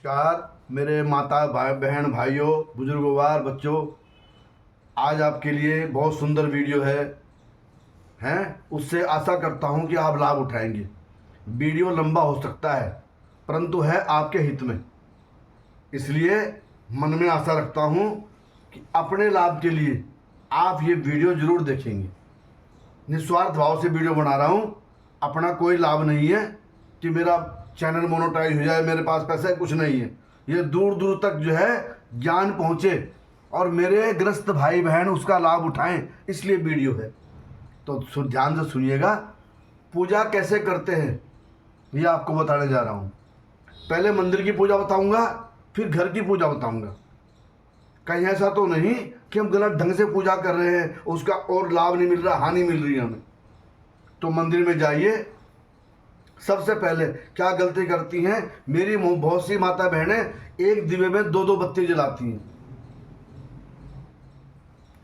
नमस्कार मेरे माता भाई बहन भाइयों बुजुर्गवार बच्चों। आज आपके लिए बहुत सुंदर वीडियो है उससे आशा करता हूं कि आप लाभ उठाएंगे। वीडियो लंबा हो सकता है परंतु है आपके हित में, इसलिए मन में आशा रखता हूं कि अपने लाभ के लिए आप ये वीडियो ज़रूर देखेंगे। निस्वार्थ भाव से वीडियो बना रहा हूं, अपना कोई लाभ नहीं है कि मेरा चैनल मोनेटाइज हो जाए, मेरे पास पैसा है, कुछ नहीं है। ये दूर दूर तक जो है ज्ञान पहुँचे और मेरे ग्रस्त भाई बहन उसका लाभ उठाएं, इसलिए वीडियो है। तो ध्यान से सुनिएगा। पूजा कैसे करते हैं ये आपको बताने जा रहा हूँ। पहले मंदिर की पूजा बताऊँगा, फिर घर की पूजा बताऊँगा। कहीं ऐसा तो नहीं कि हम गलत ढंग से पूजा कर रहे हैं, उसका और लाभ नहीं मिल रहा, हानि मिल रही है हमें। तो मंदिर में जाइए। सबसे पहले क्या गलती करती हैं मेरी बहुत सी माता बहनें, एक दिवे में दो दो बत्ती जलाती हैं,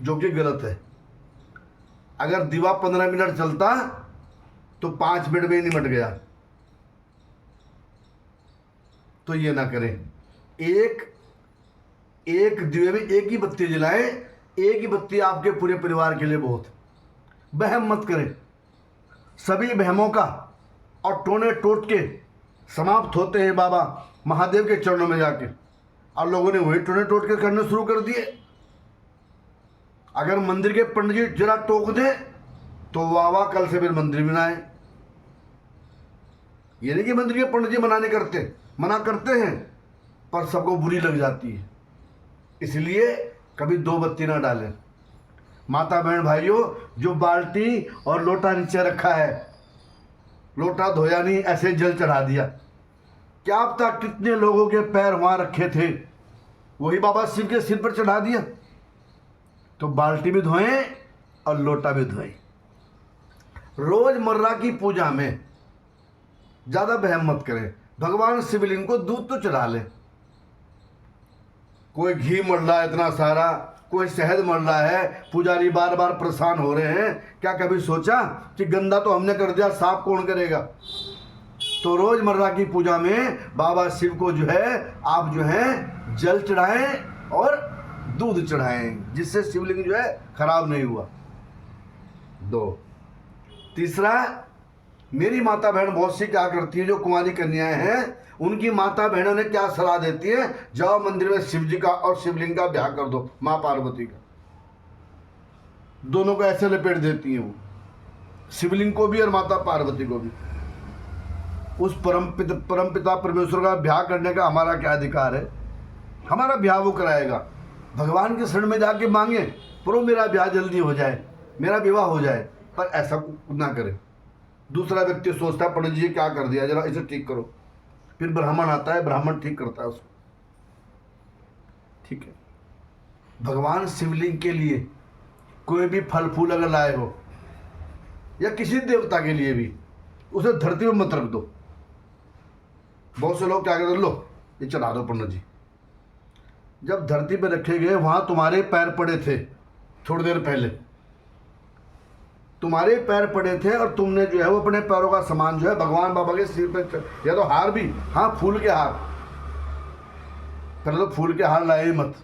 जो कि गलत है। अगर दिवा 15 मिनट चलता तो 5 मिनट में निमट गया, तो ये ना करें। एक दिवे में एक ही बत्ती जलाएं, एक ही बत्ती आपके पूरे परिवार के लिए बहुत। वहम मत करें। सभी वहमों का और टोने टोटके समाप्त होते हैं बाबा महादेव के चरणों में जाके, और लोगों ने वही टोने टोटके करने शुरू कर दिए। अगर मंदिर के पंडित जी जरा टोक दे तो वाह कल से फिर मंदिर में ना आए। ये नहीं कि मंदिर के पंडित जी मना करते हैं, पर सबको बुरी लग जाती है, इसलिए कभी दो बत्ती ना डालें। माता बहन भाइयों, जो बाल्टी और लोटा नीचे रखा है, लोटा धोया नहीं, ऐसे जल चढ़ा दिया, क्या पता कितने लोगों के पैर वहां रखे थे, वही बाबा शिव के सिर पर चढ़ा दिया। तो बाल्टी भी धोएं और लोटा भी धोएं। रोजमर्रा की पूजा में ज्यादा वहम मत करें। भगवान शिवलिंग को दूध तो चढ़ा ले। कोई घी मर रहा है इतना सारा, कोई शहद मर रहा है, पुजारी बार बार परेशान हो रहे हैं। क्या कभी सोचा कि गंदा तो हमने कर दिया, साफ कौन करेगा? तो रोजमर्रा की पूजा में बाबा शिव को जो है आप जो है जल चढ़ाएं और दूध चढ़ाएं, जिससे शिवलिंग जो है खराब नहीं हुआ। 2 तीसरा, मेरी माता बहन बहुत सी क्या करती है, जो कुंवारी कन्याएं हैं, उनकी माता बहनों ने क्या सलाह देती है, जाओ मंदिर में शिव जी का और शिवलिंग का ब्याह कर दो, माँ पार्वती का। दोनों को ऐसे लपेट देती हैं वो, शिवलिंग को भी और माता पार्वती को भी। उस परमपिता परमेश्वर का ब्याह करने का हमारा क्या अधिकार है? हमारा ब्याह वो कराएगा। भगवान के शरण में जाके मांगे, प्रभु मेरा ब्याह जल्दी हो जाए, मेरा विवाह हो जाए, पर ऐसा ना करें। दूसरा व्यक्ति सोचता है पंडित जी क्या कर दिया, जरा इसे ठीक करो, फिर ब्राह्मण आता है, ब्राह्मण ठीक करता है उसको। ठीक है, भगवान शिवलिंग के लिए कोई भी फल फूल अगर लाए हो, या किसी देवता के लिए भी, उसे धरती में मत रख दो। बहुत से लोग क्या करते, लो ये चढ़ा दो पंडित जी। जब धरती पे रखे गए, वहां तुम्हारे पैर पड़े थे, थोड़ी देर पहले तुम्हारे पैर पड़े थे, और तुमने जो है वो अपने पैरों का सामान जो है भगवान बाबा के सिर पे, या तो हार भी, हाँ फूल के हार, पहले तो फूल के हार लाए मत।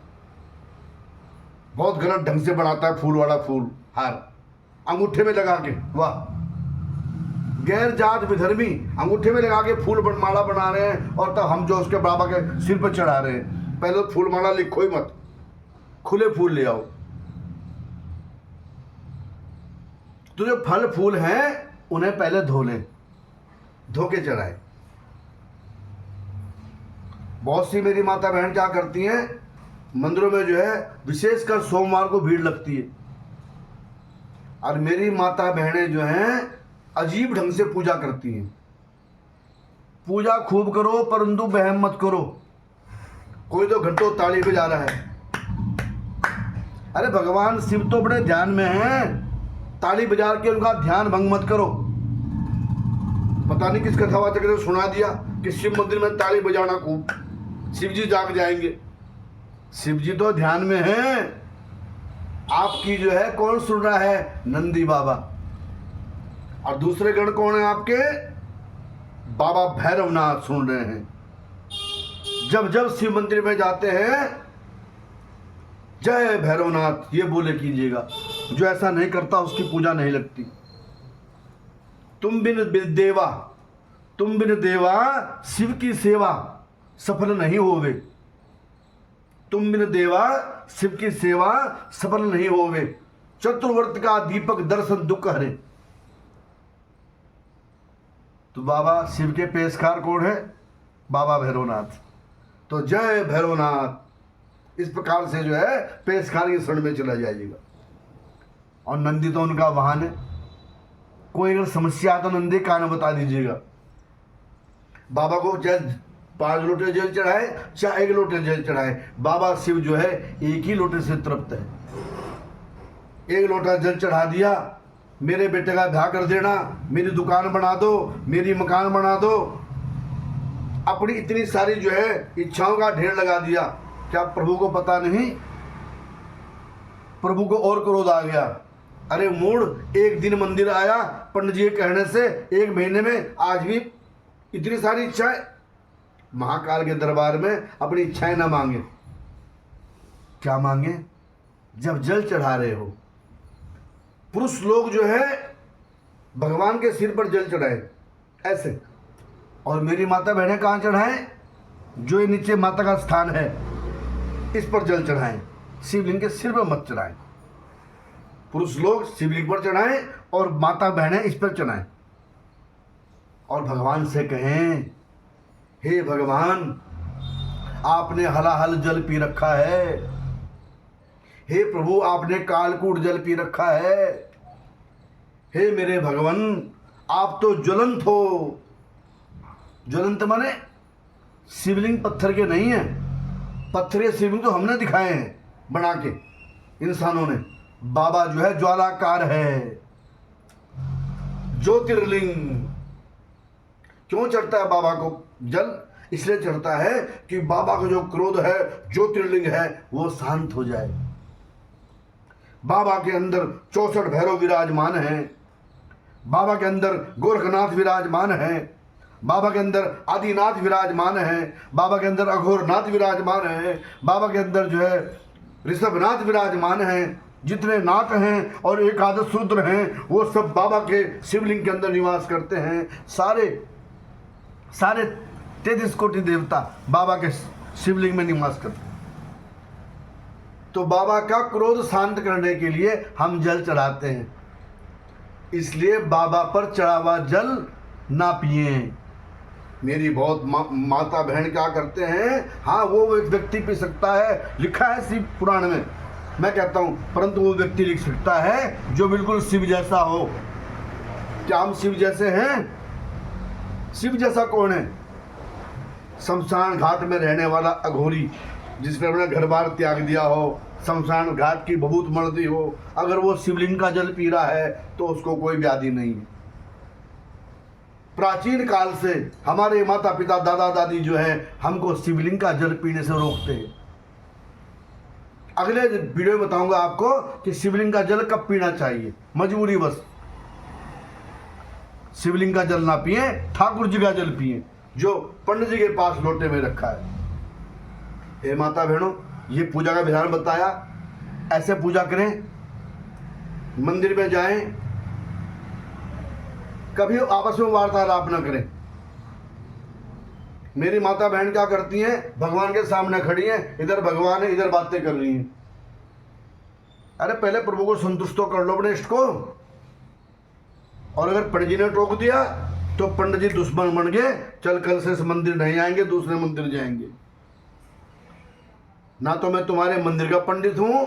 बहुत गलत ढंग से बनाता है फूल वाला फूल हार, अंगूठे में लगा के, वाह गैर जात विधर्मी अंगूठे में लगा के फूल माला बना रहे हैं, और तब हम जो उसके बाबा के सिर पर चढ़ा रहे हैं। पहले तो फूल माला लिखो ही मत, खुले फूल ले आओ। तो जो फल फूल हैं उन्हें पहले धो लें, धो के चढ़ाएं। बहुत सी मेरी माता बहन क्या करती हैं, मंदिरों में जो है विशेषकर सोमवार को भीड़ लगती है, और मेरी माता बहनें जो हैं अजीब ढंग से पूजा करती हैं। पूजा खूब करो परंतु वहम मत करो। कोई तो घंटों ताली बजा रहा है, अरे भगवान शिव तो बड़े ध्यान में हैं, ताली बजा के उनका ध्यान भंग मत करो। पता नहीं किस कथा वाचक ने सुना दिया कि शिव मंदिर में ताली बजाना खूब, शिव जी जाग जाएंगे। शिव जी तो ध्यान में हैं, आपकी जो है कौन सुन रहा है? नंदी बाबा। और दूसरे गण कौन है आपके? बाबा भैरवनाथ सुन रहे हैं। जब जब शिव मंदिर में जाते हैं जय भैरवनाथ ये बोले कीजिएगा। जो ऐसा नहीं करता उसकी पूजा नहीं लगती। तुम बिन देवा शिव की सेवा सफल नहीं होवे। तुम बिन देवा शिव की सेवा सफल नहीं होवे। चतुर्वर्त का दीपक दर्शन दुख हरे। तो बाबा शिव के पेशकार कौन है? बाबा भैरवनाथ। तो जय भैरवनाथ इस प्रकार से जो है पेशकार के शरण में चला जाइएगा। और नंदी तो उनका वाहन है। कोई अगर समस्या तो नंदी कान बता दीजिएगा। बाबा को चाहे 5 लोटे जल चढ़ाए चाहे 1 लोटे जल चढ़ाए, बाबा शिव जो है एक ही लोटे से तृप्त है। 1 लोटा जल चढ़ा दिया, मेरे बेटे का ब्याह कर देना, मेरी दुकान बना दो, मेरी मकान बना दो, अपनी इतनी सारी जो है इच्छाओं का ढेर लगा दिया। क्या प्रभु को पता नहीं? प्रभु को और क्रोध आ गया। अरे मूड, एक दिन मंदिर आया पंडित जी के कहने से 1 महीने में आज भी इतनी सारी इच्छाएं। महाकाल के दरबार में अपनी इच्छाएं ना मांगे। क्या मांगे? जब जल चढ़ा रहे हो। पुरुष लोग जो है भगवान के सिर पर जल चढ़ाए ऐसे, और मेरी माता बहनें कहाँ चढ़ाएं? जो ये नीचे माता का स्थान है इस पर जल चढ़ाएं। शिवलिंग के सिर पर मत चढ़ाएं। पुरुष लोग शिवलिंग पर चढ़ाएं और माता बहनें इस पर चढ़ाएं। और भगवान से कहें, हे भगवान आपने हलाहल जल पी रखा है। हे प्रभु आपने कालकूट जल पी रखा है। हे मेरे भगवान आप तो ज्वलंत हो। ज्वलंत माने शिवलिंग पत्थर के नहीं है। पत्थर के शिवलिंग तो हमने दिखाए हैं बना के इंसानों ने। बाबा जो है ज्वालाकार है, ज्योतिर्लिंग। क्यों चढ़ता है बाबा को जल? इसलिए चढ़ता है कि बाबा का जो क्रोध है, ज्योतिर्लिंग है, वो शांत हो जाए। बाबा के अंदर 64 भैरव विराजमान हैं। बाबा के अंदर गोरखनाथ विराजमान हैं। बाबा के अंदर आदिनाथ विराजमान हैं। बाबा के अंदर अघोरनाथ विराजमान हैं। बाबा के अंदर जो है ऋषभनाथ विराजमान हैं। जितने नाथ हैं और एकादश शूद्र हैं वो सब बाबा के शिवलिंग के अंदर निवास करते हैं। सारे 33 कोटि देवता बाबा के शिवलिंग में निवास करते हैं। तो बाबा का क्रोध शांत करने के लिए हम जल चढ़ाते हैं। इसलिए बाबा पर चढ़ा हुआ जल ना पिए। मेरी बहुत माता बहन क्या करते हैं, हाँ वो एक व्यक्ति पी सकता है, लिखा है शिव पुराण में। मैं कहता हूँ परंतु वो व्यक्ति लिख सकता है जो बिल्कुल शिव जैसा हो। क्या हम शिव जैसे हैं? शिव जैसा कौन है? शमशान घाट में रहने वाला अघोरी, जिसने अपना घर बार त्याग दिया हो, शमशान घाट की बबूत मर्दी हो, अगर वो शिवलिंग का जल पी रहा है तो उसको कोई व्याधि नहीं है। प्राचीन काल से हमारे माता पिता दादा दादी जो है हमको शिवलिंग का जल पीने से रोकते हैं। अगले वीडियो में बताऊंगा आपको कि शिवलिंग का जल कब पीना चाहिए। मजबूरी बस शिवलिंग का जल ना पिए, ठाकुर जी का जल पिए जो पंडित जी के पास लोटे में रखा है। हे माता बहनों, ये पूजा का विधान बताया, ऐसे पूजा करें। मंदिर में जाएं, कभी आपस में वार्तालाप न करें। मेरी माता बहन क्या करती हैं? भगवान के सामने खड़ी हैं, इधर भगवान है, इधर बातें कर रही हैं। अरे पहले प्रभु को संतुष्ट तो कर लो अपने इष्ट को। और अगर पंडित जी ने टोक दिया तो पंडित जी दुश्मन बन गए, चल कल से इस मंदिर नहीं आएंगे, दूसरे मंदिर जाएंगे। ना तो मैं तुम्हारे मंदिर का पंडित हूं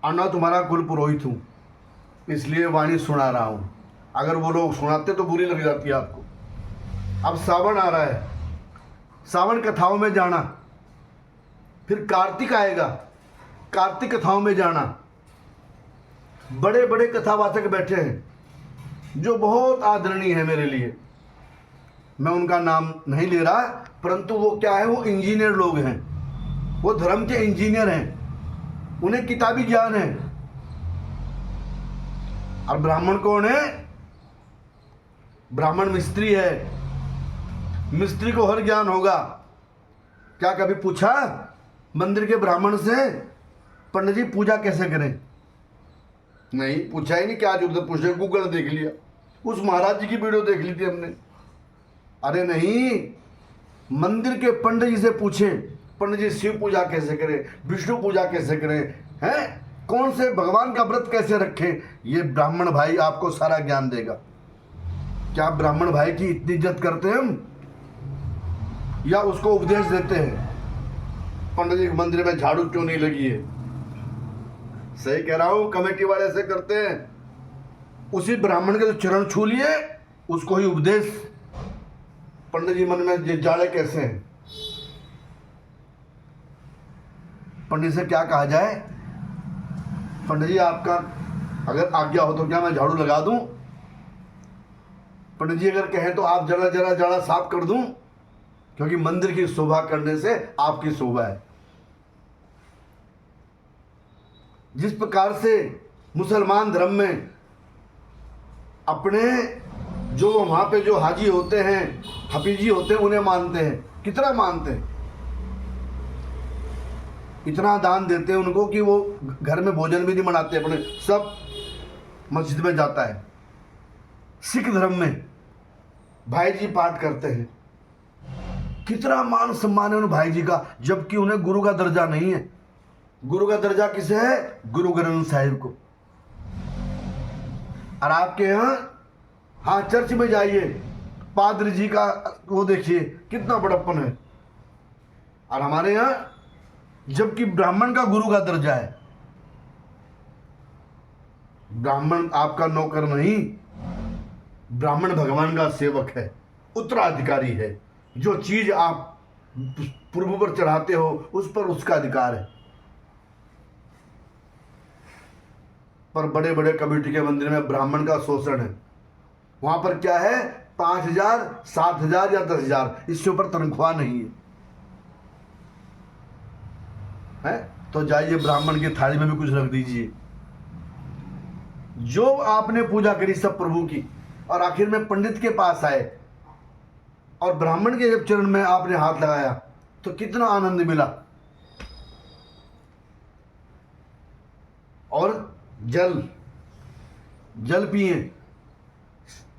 और ना तुम्हारा कुल पुरोहित हूं, इसलिए वाणी सुना रहा हूं। अगर वो लोग सुनाते तो बुरी लग जाती है आपको। अब सावन आ रहा है, सावन कथाओं में जाना, फिर कार्तिक आएगा, कार्तिक कथाओं में जाना। बड़े बड़े कथावाचक बैठे हैं जो बहुत आदरणीय है मेरे लिए, मैं उनका नाम नहीं ले रहा, परंतु वो क्या है, वो इंजीनियर लोग हैं, वो धर्म के इंजीनियर हैं, उन्हें किताबी ज्ञान है। और ब्राह्मण कौन है? ब्राह्मण मिस्त्री है, मिस्त्री को हर ज्ञान होगा। क्या कभी पूछा मंदिर के ब्राह्मण से पंडित जी पूजा कैसे करें? नहीं पूछा ही नहीं। क्या जरूरत पूछे? गूगल देख लिया, उस महाराज जी की वीडियो देख ली थी हमने। अरे नहीं, मंदिर के पंडित जी से पूछे, पंडित जी शिव पूजा कैसे करें, विष्णु पूजा कैसे करें, हैं कौन से भगवान का व्रत कैसे रखें, ये ब्राह्मण भाई आपको सारा ज्ञान देगा। क्या ब्राह्मण भाई की इतनी इज्जत करते हैं हम, या उसको उपदेश देते हैं पंडित जी के मंदिर में झाड़ू क्यों नहीं लगी है? सही कह रहा हूं, कमेटी वाले ऐसे करते हैं। उसी ब्राह्मण के तो चरण छू लिए, उसको ही उपदेश। पंडित जी मन में ये जाड़े कैसे हैं? पंडित से क्या कहा जाए? पंडित जी आपका अगर आज्ञा हो तो क्या मैं झाड़ू लगा दूं? पंडित जी अगर कहें तो आप जरा जरा जाड़ा साफ कर दूं, क्योंकि मंदिर की शोभा करने से आपकी शोभा है। जिस प्रकार से मुसलमान धर्म में अपने जो वहाँ पे जो हाजी होते हैं, हफीजी होते हैं, उन्हें मानते हैं, कितना मानते हैं, इतना दान देते हैं उनको कि वो घर में भोजन भी नहीं बनाते अपने, सब मस्जिद में जाता है। सिख धर्म में भाई जी पाठ करते हैं, कितना मान सम्मान है उन भाई जी का, जबकि उन्हें गुरु का दर्जा नहीं है। गुरु का दर्जा किसे है? गुरु ग्रंथ साहिब को। और आपके यहाँ, हाँ चर्च में जाइए, पादरी जी का वो देखिए कितना बड़प्पन है। और हमारे यहाँ जबकि ब्राह्मण का गुरु का दर्जा है। ब्राह्मण आपका नौकर नहीं, ब्राह्मण भगवान का सेवक है, उत्तराधिकारी है। जो चीज आप प्रभु पर चढ़ाते हो उस पर उसका अधिकार है। पर बड़े बड़े कमेटी के मंदिर में ब्राह्मण का शोषण है। वहां पर क्या है? 5,000, 7,000 या 10,000, इससे ऊपर तनख्वाह नहीं है। तो जाइए ब्राह्मण की थाली में भी कुछ रख दीजिए। जो आपने पूजा करी सब प्रभु की, और आखिर में पंडित के पास आए और ब्राह्मण के जब चरण में आपने हाथ लगाया तो कितना आनंद मिला। और जल पिए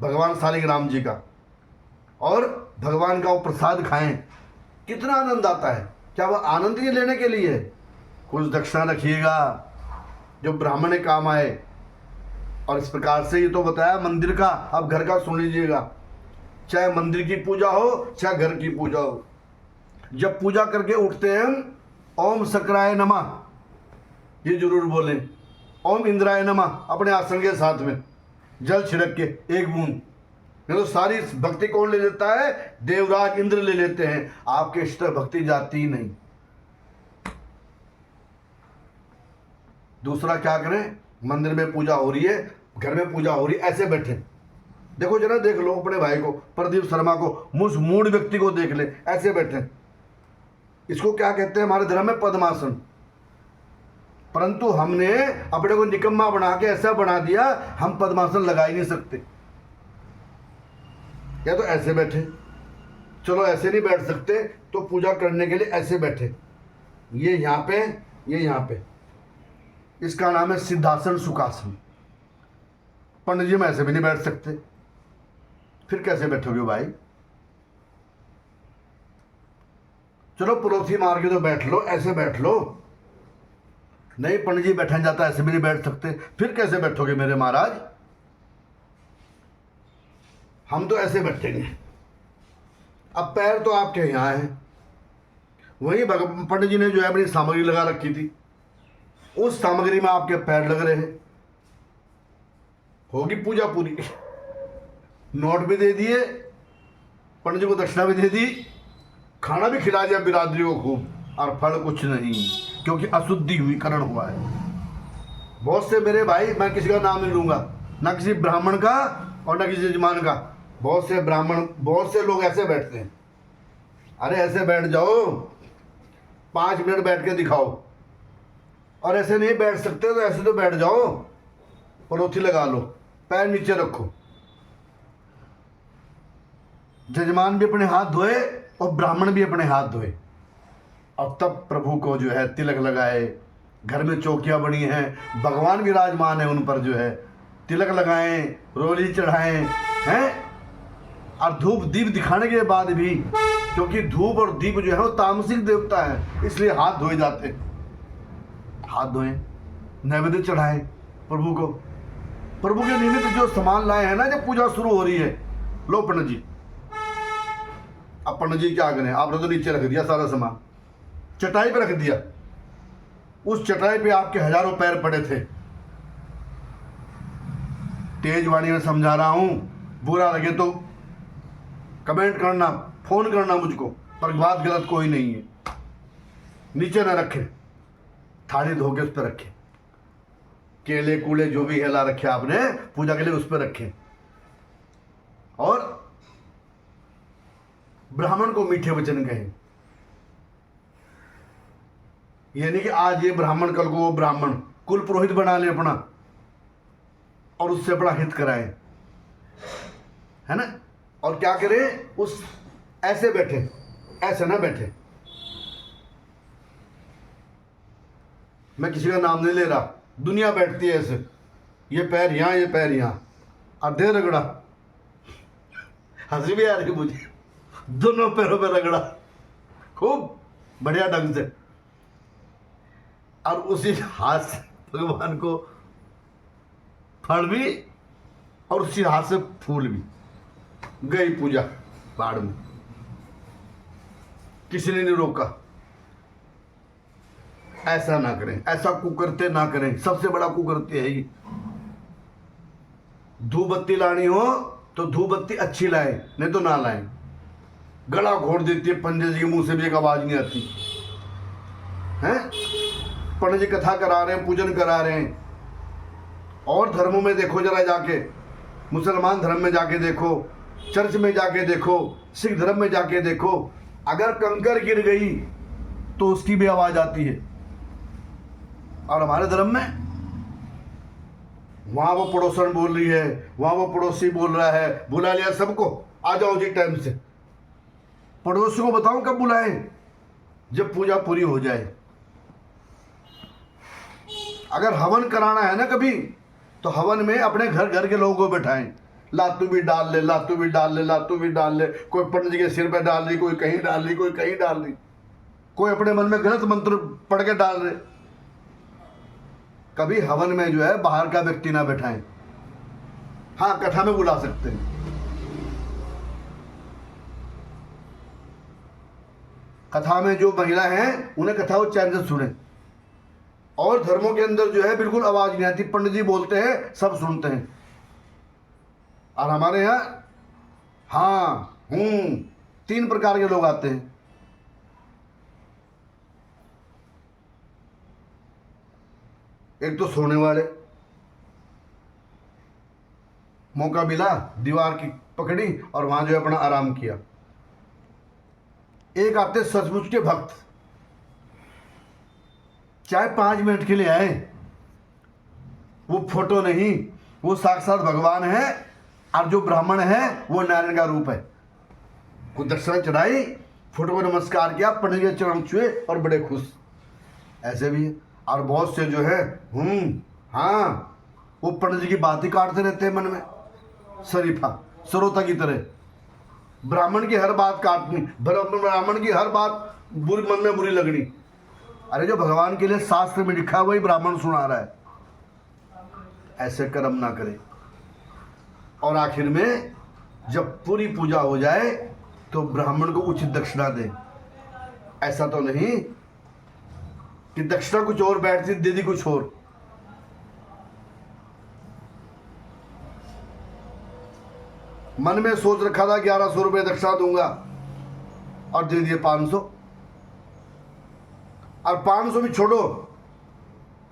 भगवान शालिग्राम जी का, और भगवान का वो प्रसाद खाएं, कितना आनंद आता है। क्या वह आनंद ही लेने के लिए? कुछ दक्षिणा रखिएगा जो ब्राह्मण के काम आए। और इस प्रकार से ये तो बताया मंदिर का, अब घर का सुन लीजिएगा। चाहे मंदिर की पूजा हो चाहे घर की पूजा हो, जब पूजा करके उठते हैं हम, ओम सक्राय नमः ये जरूर बोलें, ओम इंद्राय नमः अपने आसन के साथ में जल छिड़क के एक बूंद। नहीं तो सारी भक्ति कौन ले लेता है? देवराज इंद्र ले लेते हैं। आपके इष्ट भक्ति जाती ही नहीं। दूसरा क्या करें? मंदिर में पूजा हो रही है, घर में पूजा हो रही है, ऐसे बैठे देखो जरा, देख लो अपने भाई को, प्रदीप शर्मा को, मुझ मूड व्यक्ति को देख ले, ऐसे बैठे। इसको क्या कहते हैं हमारे धर्म में? पद्मासन। परंतु हमने अपने को निकम्मा बना के ऐसा बना दिया, हम पद्मासन लगा ही नहीं सकते। या तो ऐसे बैठे, चलो ऐसे नहीं बैठ सकते तो पूजा करने के लिए ऐसे बैठे, ये यहाँ पे, ये यहाँ पे। इसका नाम है सिद्धासन सुखासन। पंडित जी में ऐसे भी नहीं बैठ सकते, फिर कैसे बैठोगे भाई? चलो पड़ोसी मार के तो बैठ लो, ऐसे बैठ लो। नहीं पंडित जी बैठा जाता, ऐसे भी नहीं बैठ सकते, फिर कैसे बैठोगे मेरे महाराज? हम तो ऐसे बैठेंगे। अब पैर तो आपके यहाँ है, वही पंडित जी ने जो है अपनी सामग्री लगा रखी थी, उस सामग्री में आपके पैर लग रहे हैं। होगी पूजा पूरी। नोट भी दे दिए, पंडित जी को दक्षिणा भी दे दी, खाना भी खिला दिया बिरादरी को खूब, और फल कुछ नहीं, क्योंकि अशुद्धि हुई, करण हुआ है। बहुत से मेरे भाई, मैं किसी का नाम नहीं लूंगा, ना किसी ब्राह्मण का और ना किसी यजमान का, बहुत से ब्राह्मण, बहुत से लोग ऐसे बैठते हैं। अरे ऐसे बैठ जाओ, 5 मिनट बैठ के दिखाओ। और ऐसे नहीं बैठ सकते तो ऐसे तो बैठ जाओ, पड़ोसी लगा लो, पैर नीचे रखो। यजमान भी अपने हाथ धोए और ब्राह्मण भी अपने हाथ धोए। और तब प्रभु को जो है तिलक लगाए। घर में चौकियाँ बनी हैं, भगवान विराजमान है उन पर जो है, तिलक लगाएं, रोली चढ़ाएं हैं। और धूप दीप दिखाने के बाद भी, क्योंकि धूप और दीप जो है वो तामसिक देवता है, इसलिए हाथ धोए जाते, हाथ धोएं, नैवेद्य चढ़ाएं प्रभु को। प्रभु के निमित्त जो सामान लाए हैं ना, जब पूजा शुरू हो रही है, लो पंडित जी। अब पंडित जी क्या करें, आपने तो नीचे रख दिया सारा सामान, चटाई पे रख दिया। उस चटाई पे आपके हजारों पैर पड़े थे। तेज वाणी में समझा रहा हूं, बुरा लगे तो कमेंट करना, फोन करना मुझको, पर बात गलत कोई नहीं है। नीचे ना रखें, थाली धो के उस पर रखें। केले कूले जो भी है ला रखे आपने पूजा के लिए, उस पर रखें। और ब्राह्मण को मीठे वचन कहें। यानी कि आज ये ब्राह्मण, कल को वो ब्राह्मण, कुल पुरोहित बना ले अपना, और उससे बड़ा हित कराए, है ना। और क्या करें, उस ऐसे बैठे, ऐसे ना बैठे। मैं किसी का नाम नहीं ले रहा, दुनिया बैठती है ऐसे, ये पैर यहाँ, ये पैर यहाँ, आधे रगड़ा। हंसी भी आ रही मुझे, दोनों पैरों पे रगड़ा खूब बढ़िया ढंग से, और उसी हाथ से भगवान को फल भी और उसी हाथ से फूल भी। गई पूजा बाढ़ में, किसी ने नहीं रोका। ऐसा ना करें, ऐसा कुकरते ना करें, सबसे बड़ा कुकरते है ये। धूप बत्ती लानी हो तो धूप बत्ती अच्छी लाए, नहीं तो ना लाए। गला घोट देती है, पंडित जी के मुंह से भी एक आवाज नहीं आती है। पंडित जी कथा करा रहे हैं, पूजन करा रहे हैं। और धर्मों में देखो जरा जाके, मुसलमान धर्म में जाके देखो, चर्च में जाके देखो, सिख धर्म में जाके देखो, अगर कंकर गिर गई तो उसकी भी आवाज आती है। और हमारे धर्म में वहां वो पड़ोसन बोल रही है, वहां वो पड़ोसी बोल रहा है, बुला लिया सबको, आ जाओ जी टाइम से। पड़ोसी को बताओ कब बुलाएं, जब पूजा पूरी हो जाए। अगर हवन कराना है ना कभी, तो हवन में अपने घर घर के लोगों को बैठाएं। लातू भी डाल ले, लातू भी डाल ले, लातू भी डाल ले। कोई पंडित जी के सिर पे डाल रही, कोई कहीं डाल रही, कोई कहीं डाल रही, कोई अपने मन में गलत मंत्र पढ़ के डाल रहे। कभी हवन में जो है बाहर का व्यक्ति ना बैठाएं। हाँ, कथा में बुला सकते हैं। कथा में जो महिला हैं उन्हें कथा वो चैन से सुने। और धर्मों के अंदर जो है बिल्कुल आवाज नहीं आती, पंडित जी बोलते हैं, सब सुनते हैं। और हमारे यहाँ हाँ, 3 प्रकार के लोग आते हैं। एक तो सोने वाले, मौका मिला, दीवार की पकड़ी और वहां जो है अपना आराम किया। एक आते सचमुच के भक्त, चाहे 5 मिनट के लिए आए, वो फोटो नहीं, वो साक्षात भगवान है। और जो ब्राह्मण है वो नारायण का रूप है। को दक्षिणा चढ़ाई, फोटो को नमस्कार किया, पंडित के चरण छुए और बड़े खुश। ऐसे भी है। और बहुत से जो है हाँ, वो पंडित जी की बात ही काटते रहते हैं मन में, शरीफा सरोता की तरह। ब्राह्मण की हर बात काटनी, ब्राह्मण की हर बात बुरी, मन में बुरी लगनी। अरे जो भगवान के लिए शास्त्र में लिखा वही ब्राह्मण सुना रहा है। ऐसे कर्म ना करें। और आखिर में जब पूरी पूजा हो जाए तो ब्राह्मण को उचित दक्षिणा दें। ऐसा तो नहीं कि दक्षिणा कुछ और बैठती, दे दी कुछ और। मन में सोच रखा था 1100 रुपये दक्षिणा दूंगा और दे दिए 500। और 500 भी छोड़ो,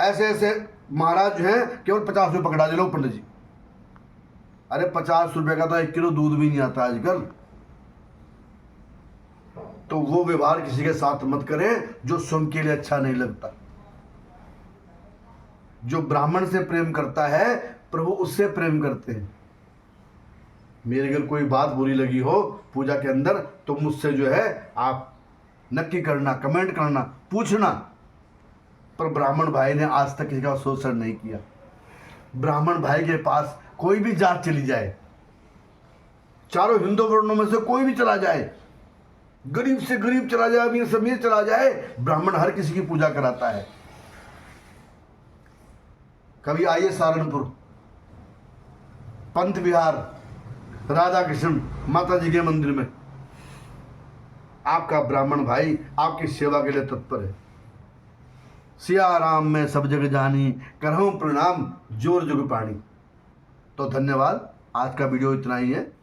ऐसे ऐसे महाराज जो है केवल 50 रुपये पकड़ा दे लो पंडित जी। अरे 50 रुपये का तो 1 किलो दूध भी नहीं आता आजकल। तो वो व्यवहार किसी के साथ मत करें जो स्वयं के लिए अच्छा नहीं लगता। जो ब्राह्मण से प्रेम करता है प्रभु उससे प्रेम करते हैं। मेरे अगर कोई बात बुरी लगी हो पूजा के अंदर तो मुझसे जो है आप नक्की करना, कमेंट करना, पूछना। पर ब्राह्मण भाई ने आज तक किसी का शोषण नहीं किया। ब्राह्मण भाई के पास कोई भी जात चली जाए, चारों हिंदू वर्णों में से कोई भी चला जाए, गरीब से गरीब चला जाए, अमीर से अमीर चला जाए, ब्राह्मण हर किसी की पूजा कराता है। कभी आइए सहारनपुर, पंत विहार, राधा कृष्ण माता जी के मंदिर में, आपका ब्राह्मण भाई आपकी सेवा के लिए तत्पर है। सिया राम में सब जग जानी, करहूं प्रणाम जोर जुग पानी। तो धन्यवाद, आज का वीडियो इतना ही है।